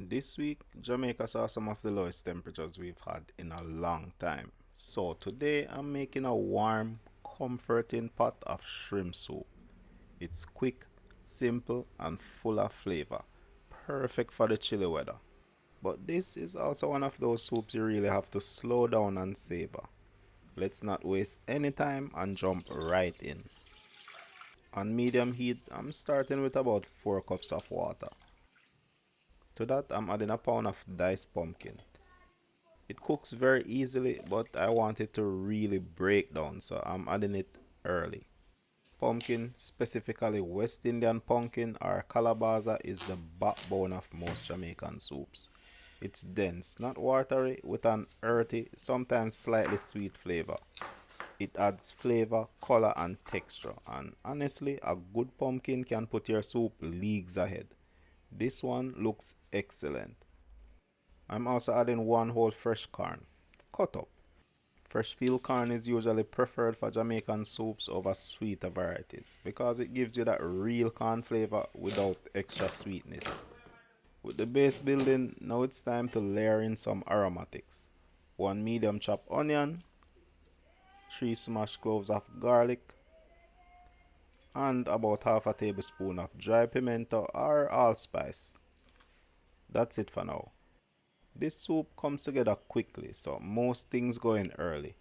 This week, Jamaica saw some of the lowest temperatures we've had in a long time. So today I'm making a warm, comforting pot of shrimp soup. It's quick, simple, and full of flavor. Perfect for the chilly weather. But this is also one of those soups you really have to slow down and savor. Let's not waste any time and jump right in. On medium heat, I'm starting with about 4 cups of water. To that, I'm adding a pound of diced pumpkin. It cooks very easily, but I want it to really break down, so I'm adding it early. Pumpkin, specifically West Indian pumpkin or calabaza, is the backbone of most Jamaican soups. It's dense, not watery, with an earthy, sometimes slightly sweet flavor. It adds flavor, color, and texture, and honestly, a good pumpkin can put your soup leagues ahead. This one looks excellent. I'm also adding one whole fresh corn, cut up. Fresh field corn is usually preferred for Jamaican soups over sweeter varieties because it gives you that real corn flavor without extra sweetness. With the base building, now it's time to layer in some aromatics. One medium chopped onion, 3 smashed cloves of garlic, and about half a tablespoon of dry pimento or allspice. That's it for now. This soup comes together quickly, so most things go in early.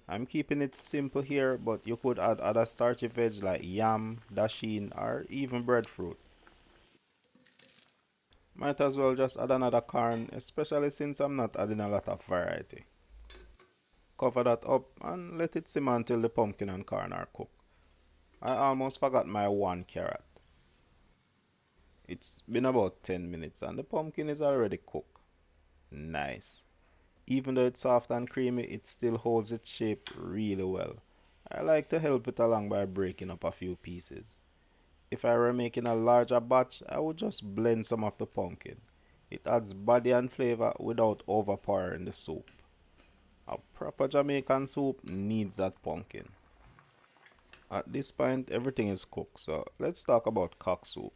I'm keeping it simple here, but you could add other starchy veg like yam, dasheen, or even breadfruit. Might as well just add another corn, especially since I'm not adding a lot of variety. Cover that up and let it simmer until the pumpkin and corn are cooked. I almost forgot my one carrot. It's been about 10 minutes and the pumpkin is already cooked. Nice. Even though it's soft and creamy, it still holds its shape really well. I like to help it along by breaking up a few pieces. If I were making a larger batch, I would just blend some of the pumpkin. It adds body and flavor without overpowering the soup. A proper Jamaican soup needs that pumpkin. At this point, everything is cooked, so let's talk about cock soup.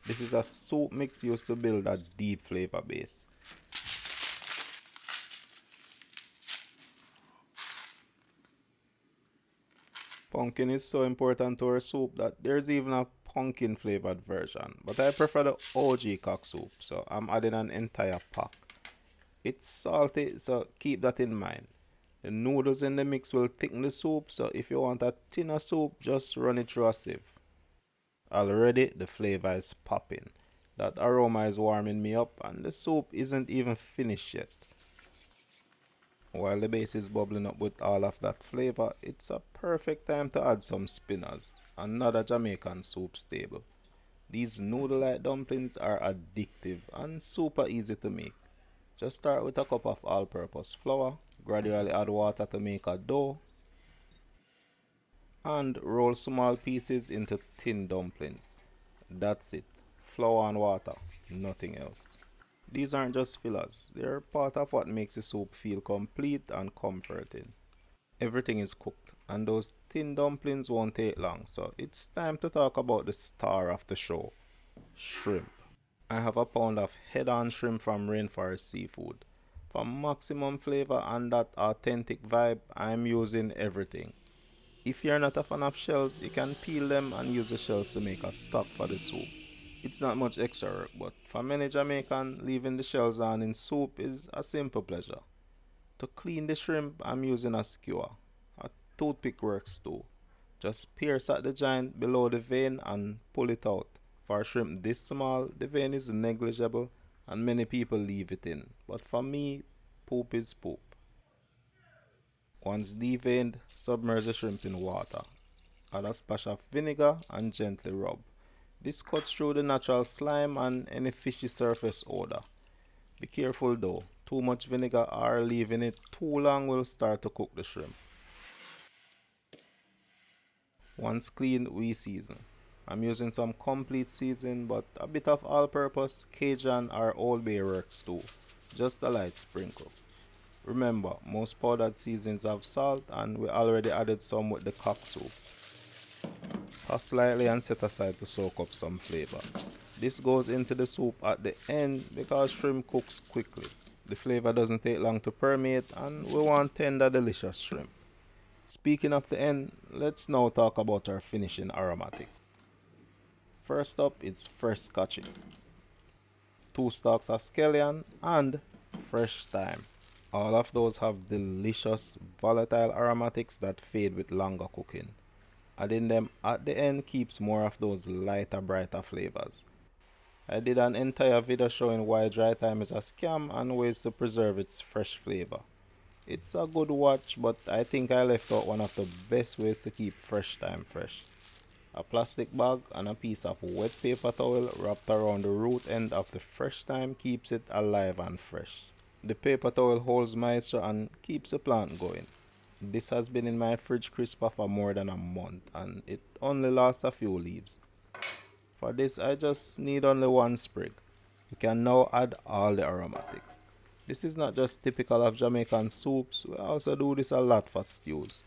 This is a soup mix used to build a deep flavor base. Pumpkin is so important to our soup that there's even a pumpkin flavored version, but I prefer the OG cock soup, so I'm adding an entire pack. It's salty, so keep that in mind. The noodles in the mix will thicken the soup, so if you want a thinner soup, just run it through a sieve. Already the flavor is popping. That aroma is warming me up and the soup isn't even finished yet. While the base is bubbling up with all of that flavor, it's a perfect time to add some spinners, another Jamaican soup staple. These noodle-like dumplings are addictive and super easy to make. Just start with a cup of all-purpose flour, gradually add water to make a dough, and roll small pieces into thin dumplings. That's it, flour and water, nothing else. These aren't just fillers, they're part of what makes the soup feel complete and comforting. Everything is cooked, and those thin dumplings won't take long, so it's time to talk about the star of the show, shrimp. I have a pound of head-on shrimp from Rainforest Seafood. For maximum flavor and that authentic vibe, I'm using everything. If you're not a fan of shells, you can peel them and use the shells to make a stock for the soup. It's not much extra work, but for many Jamaican, leaving the shells on in soup is a simple pleasure. To clean the shrimp, I'm using a skewer. A toothpick works too. Just pierce at the joint below the vein and pull it out. For a shrimp this small, the vein is negligible and many people leave it in. But for me, poop is poop. Once deveined, submerge the shrimp in water. Add a splash of vinegar and gently rub. This cuts through the natural slime and any fishy surface odor. Be careful though, too much vinegar or leaving it too long will start to cook the shrimp. Once cleaned, we season. I'm using some complete seasoning, but a bit of all-purpose, Cajun or Old Bay works too. Just a light sprinkle. Remember, most powdered seasonings have salt and we already added some with the cock soup. Toss slightly and set aside to soak up some flavor. This goes into the soup at the end because shrimp cooks quickly. The flavor doesn't take long to permeate and we want tender delicious shrimp. Speaking of the end, let's now talk about our finishing aromatic. First up is fresh scotch, 2 stalks of scallion and fresh thyme. All of those have delicious volatile aromatics that fade with longer cooking. Adding them at the end keeps more of those lighter, brighter flavors. I did an entire video showing why dry thyme is a scam and ways to preserve its fresh flavor. It's a good watch, but I think I left out one of the best ways to keep fresh thyme fresh. A plastic bag and a piece of wet paper towel wrapped around the root end of the fresh thyme keeps it alive and fresh. The paper towel holds moisture and keeps the plant going. This has been in my fridge crisper for more than a month and it only lasts a few leaves. For this I just need only 1 sprig. We can now add all the aromatics. This is not just typical of Jamaican soups, we also do this a lot for stews.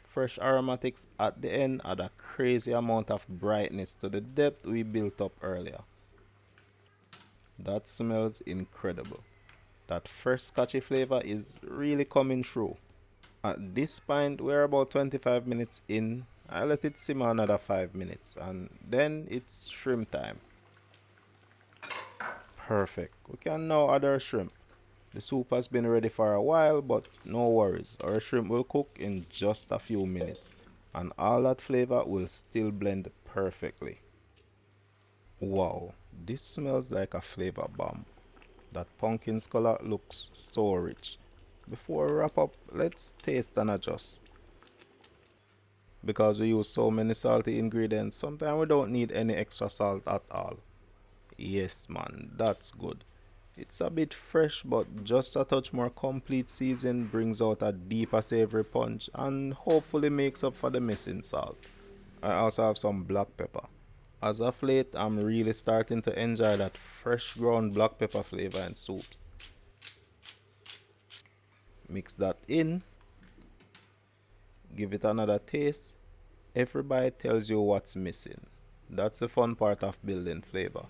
Fresh aromatics at the end add a crazy amount of brightness to the depth we built up earlier. That smells incredible. That fresh scotchy flavor is really coming through. At this point we're about 25 minutes in. I let it simmer another 5 minutes and then it's shrimp time. Perfect. We can now add our shrimp. The soup has been ready for a while, but no worries, our shrimp will cook in just a few minutes and all that flavor will still blend perfectly. Wow, this smells like a flavor bomb. That pumpkin color looks so rich. Before we wrap up, let's taste and adjust. Because we use so many salty ingredients, sometimes we don't need any extra salt at all. Yes man, that's good. It's a bit fresh, but just a touch more complete season brings out a deeper savory punch and hopefully makes up for the missing salt. I also have some black pepper. As of late, I'm really starting to enjoy that fresh ground black pepper flavor in soups. Mix that in. Give it another taste. Every bite tells you what's missing. That's the fun part of building flavor.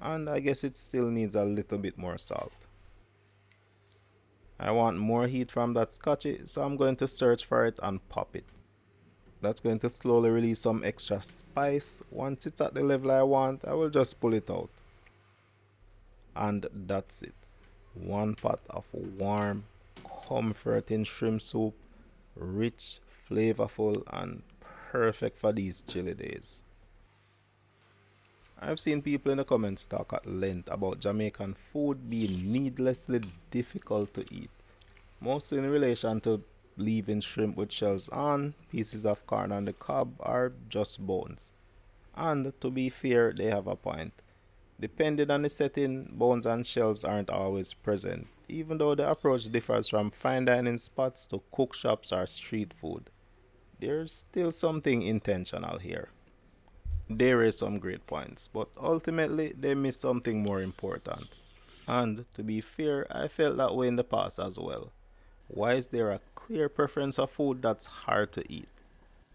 And I guess it still needs a little bit more salt. I want more heat from that scotchy, so I'm going to search for it and pop it. That's going to slowly release some extra spice. Once it's at the level I want, I will just pull it out. And that's it. 1 pot of warm, comforting shrimp soup, rich, flavorful, and perfect for these chilly days. I've seen people in the comments talk at length about Jamaican food being needlessly difficult to eat, mostly in relation to leaving shrimp with shells on, pieces of corn on the cob, or just bones. And to be fair, they have a point. Depending on the setting, bones and shells aren't always present, even though the approach differs from fine dining spots to cook shops or street food. There's still something intentional here. They raise some great points, but ultimately they miss something more important. And to be fair, I felt that way in the past as well. Why is there a clear preference of food that's hard to eat?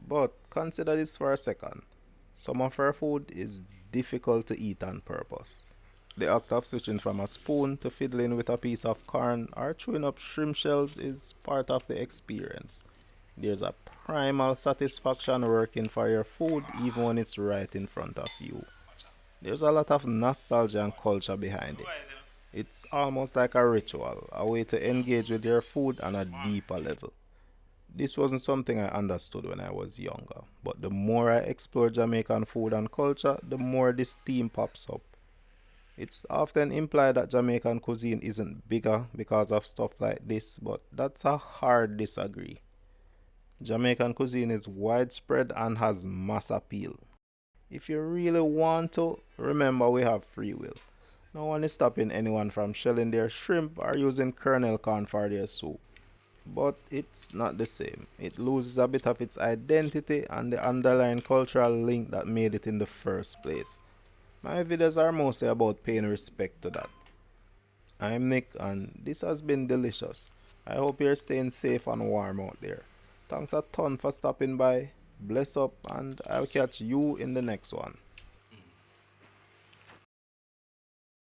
But consider this for a second. Some of our food is difficult to eat on purpose. The act of switching from a spoon to fiddling with a piece of corn or chewing up shrimp shells is part of the experience. There's a primal satisfaction working for your food even when it's right in front of you. There's a lot of nostalgia and culture behind it. It's almost like a ritual, a way to engage with your food on a deeper level. This wasn't something I understood when I was younger, but the more I explore Jamaican food and culture, the more this theme pops up. It's often implied that Jamaican cuisine isn't bigger because of stuff like this, but that's a hard disagree. Jamaican cuisine is widespread and has mass appeal. If you really want to, remember we have free will. No one is stopping anyone from shelling their shrimp or using kernel corn for their soup. But it's not the same. It loses a bit of its identity and the underlying cultural link that made it in the first place. My videos are mostly about paying respect to that. I'm Nick and this has been delicious. I hope you're staying safe and warm out there. Thanks a ton for stopping by. Bless up and I'll catch you in the next one.